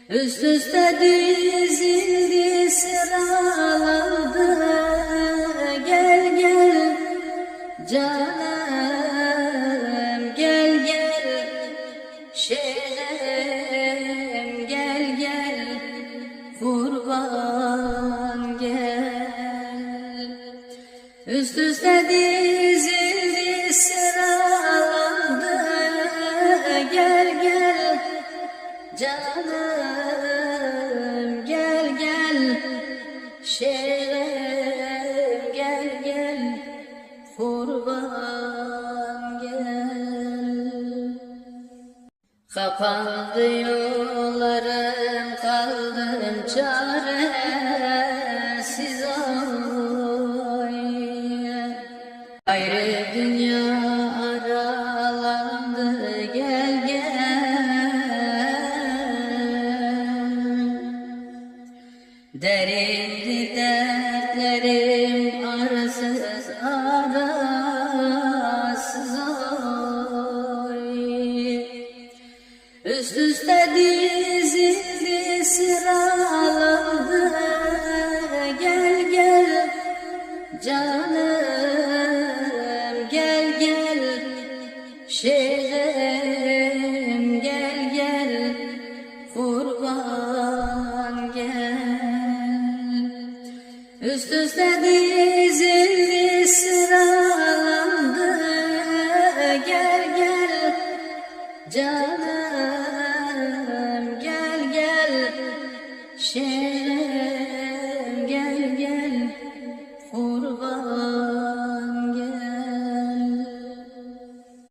Üst üste dizildi, sıralandı. Gel gel canım, gel gel şehrem, gel gel kurban gel. Üst üste dizildi, sıralandı. Gel gel canım, gel gel şehrem, gel gel kurban gel. Kapandı yollarım, kaldım çaresiz oy. Ayrı dünya aralandı, gel gel. Derindi dertlerim, arsız arasız oy. Üst üste dizildi, sıralandı. Gel gel canım, gel gel şehrem, gel gel kurban gel. Üst üste dizildi, sıralandı. Gel gel canım.